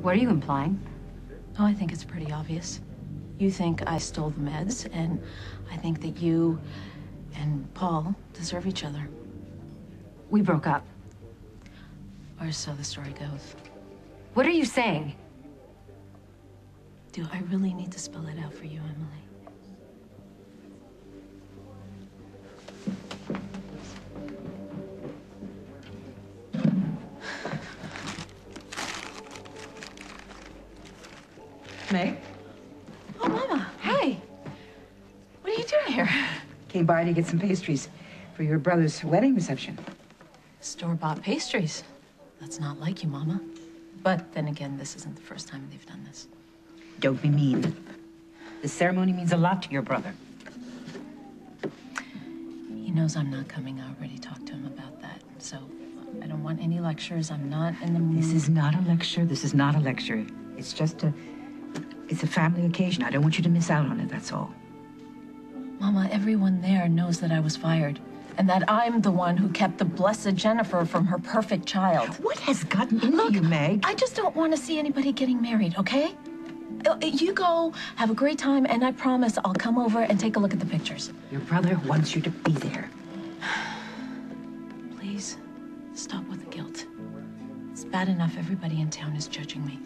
What are you implying? Oh, I think it's pretty obvious. You think I stole the meds, and I think that you and Paul deserve each other. We broke up. Or so the story goes. What are you saying? Do I really need to spell it out for you, Emily? Meg? Oh, Mama. Hey. What are you doing here? Came by to get some pastries for your brother's wedding reception. Store-bought pastries. That's not like you, Mama. But then again, this isn't the first time they've done this. Don't be mean. The ceremony means a lot to your brother. He knows I'm not coming. I already talked to him about that. So I don't want any lectures. I'm not in the mood. This is not a lecture. This is not a lecture. It's just it's a family occasion. I don't want you to miss out on it, that's all. Mama, everyone there knows that I was fired. And that I'm the one who kept the blessed Jennifer from her perfect child. What has gotten into you, Meg? I just don't want to see anybody getting married, okay? You go, have a great time, and I promise I'll come over and take a look at the pictures. Your brother wants you to be there. Please, stop with the guilt. It's bad enough everybody in town is judging me.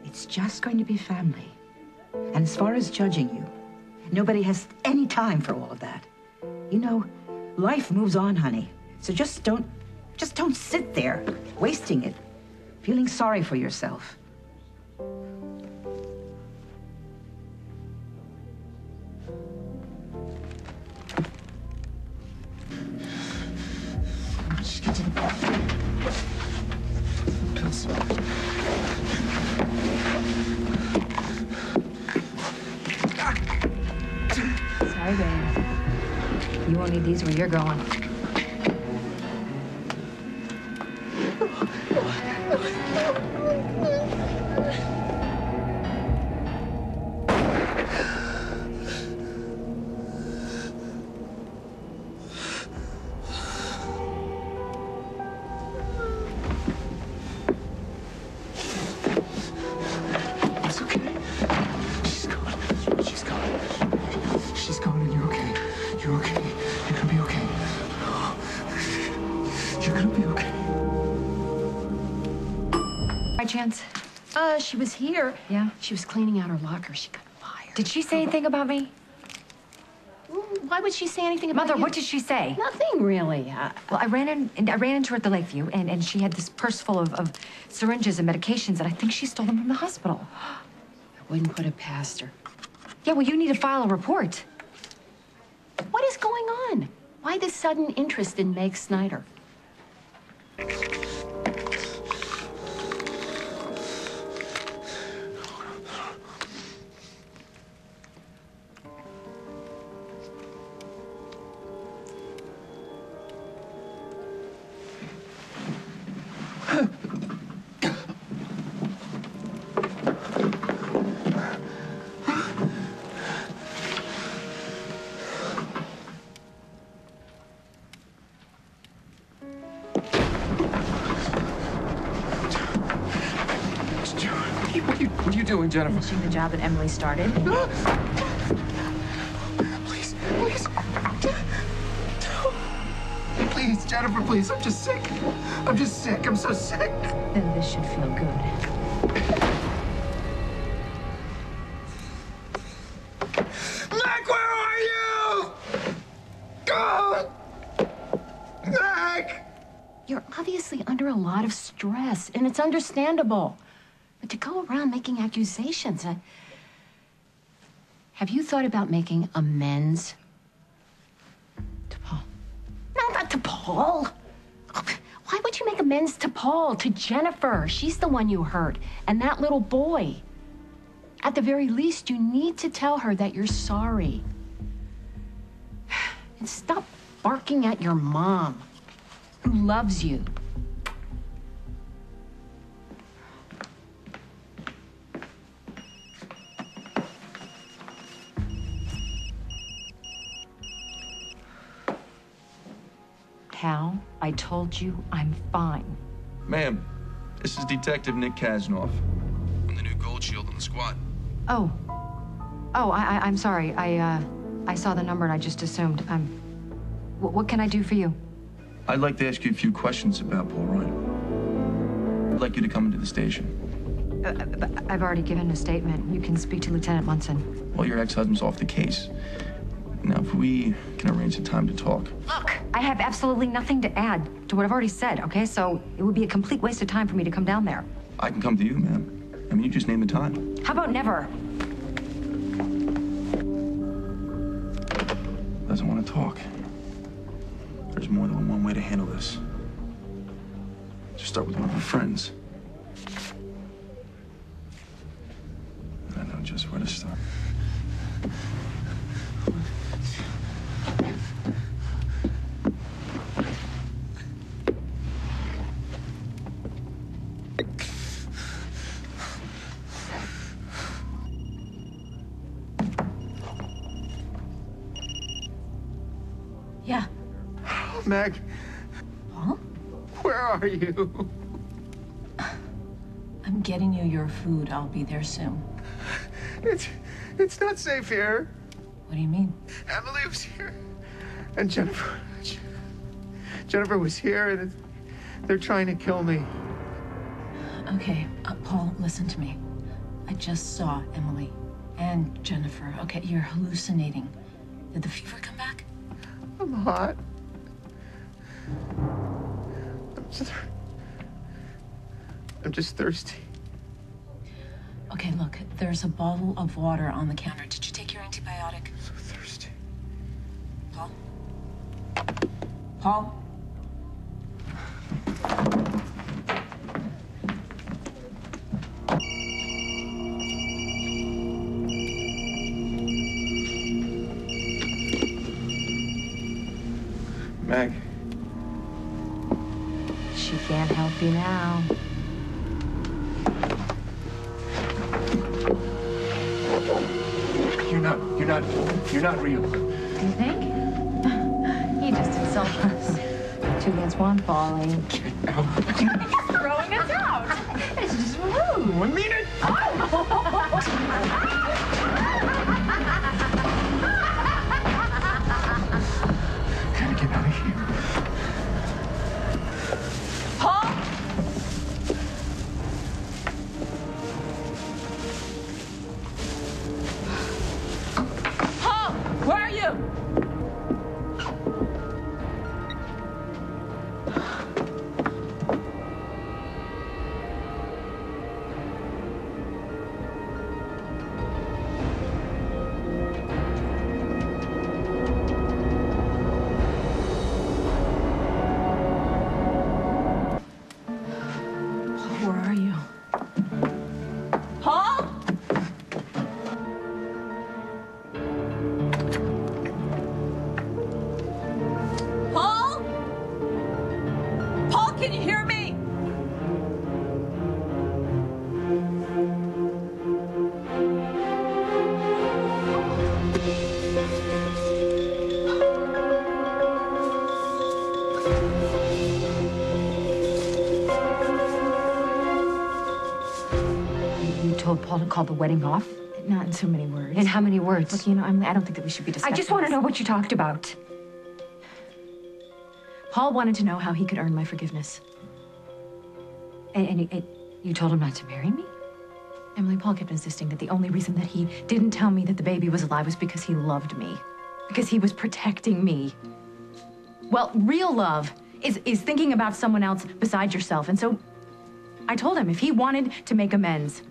It's just going to be family. And as far as judging you, nobody has any time for all of that. You know, life moves on, honey. So just don't sit there, wasting it, feeling sorry for yourself. Just get to the pills. Sorry, babe. You won't need these where you're going. It's okay. She's gone. She's gone. She's gone and you're okay. You're okay. You're gonna be okay. You're gonna be okay. By chance? She was here. Yeah? She was cleaning out her locker. She got fired. Did she say anything about me? Why would she say anything about Mother, you? what did she say? Nothing, really. Well, I ran into her at the Lakeview, and she had this purse full of syringes and medications, and I think she stole them from the hospital. I wouldn't put it past her. Yeah, well, you need to file a report. What is going on? Why this sudden interest in Meg Snyder? What are you doing, Jennifer? Finishing the job that Emily started. Please, please. Please, Jennifer, please. I'm just sick. I'm just sick. I'm so sick. Then this should feel good. Meg, where are you? God! Meg! You're obviously under a lot of stress, and it's understandable. But to go around making accusations, have you thought about making amends to Paul? No, not to Paul. Why would you make amends to Paul, to Jennifer? She's the one you hurt, and that little boy. At the very least, you need to tell her that you're sorry. And stop barking at your mom, who loves you. Hal, I told you I'm fine. Ma'am, This is Detective Nick Kasnoff. I'm the new Gold Shield on the squad. Oh. Oh, I'm sorry. I saw the number and I just assumed. What can I do for you? I'd like to ask you a few questions about Paul Ryan. I'd like you to come into the station. I've already given a statement. You can speak to Lieutenant Munson. Well, your ex-husband's off the case. Now, if we can arrange a time to talk. Look, I have absolutely nothing to add to what I've already said, okay? So it would be a complete waste of time for me to come down there. I can come to you, ma'am. I mean, you just name the time. How about never? Doesn't want to talk. There's more than one way to handle this. Just start with one of her friends. I know just where to start. Yeah. Meg, Paul? where are you? I'm getting you your food. I'll be there soon. It's not safe here. What do you mean? Emily was here, and Jennifer was here, and they're trying to kill me. Okay, Paul, listen to me. I just saw Emily and Jennifer. Okay, you're hallucinating. Did the fever come back? I'm hot. I'm just thirsty. Okay, look, there's a bottle of water on the counter. Did you take your antibiotic? So thirsty. Paul? Paul? Meg. She can't help you now. You're not real. You think? You just insult us. Two against one, falling. Throwing us out. It's just rude. 1 minute. Gotta get out of here. Paul? Paul, where are you? Where are you? Paul? Paul? Paul, can you hear me? You told Paul to call the wedding off? Not in so many words. In how many words? Look, you know, Emily, I don't think that we should be discussing I just want to this. know what you talked about. Paul wanted to know how he could earn my forgiveness. And you told him not to marry me? Emily, Paul kept insisting that the only reason that he didn't tell me that the baby was alive was because he loved me. Because he was protecting me. Well, real love is thinking about someone else besides yourself. And so I told him if he wanted to make amends,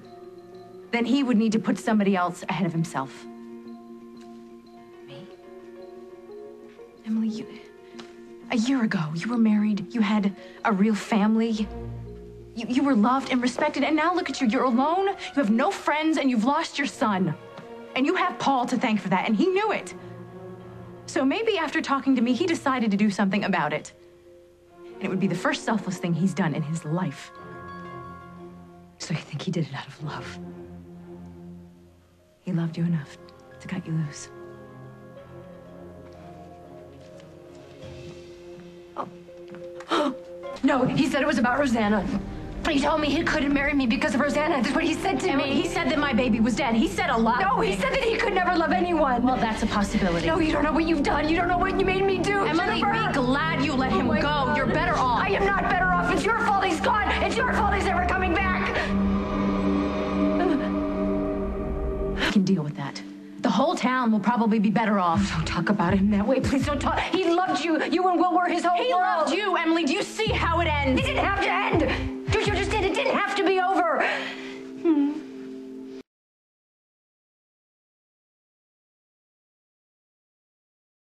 then he would need to put somebody else ahead of himself. Me? Emily, a year ago, you were married, you had a real family. You were loved and respected, and now look at you. You're alone, you have no friends, and you've lost your son. And you have Paul to thank for that, and he knew it. So maybe after talking to me, he decided to do something about it. And it would be the first selfless thing he's done in his life. So you think he did it out of love? He loved you enough to cut you loose. No, he said it was about Rosanna. He told me he couldn't marry me because of Rosanna. That's what he said to me. He said that my baby was dead. He said a lot. No, he said that he could never love anyone. Well, that's a possibility. No, you don't know what you've done. You don't know what you made me do, Emily, Jennifer. be glad you let him my go. God. You're better off. I am not better off. It's your fault he's gone. It's your fault he's never coming back. I can deal with that. The whole town will probably be better off. Don't talk about him that way. Please don't talk. He loved you. You and Will were his whole world. He loved you, Emily. Do you see how it ends? It didn't have to end.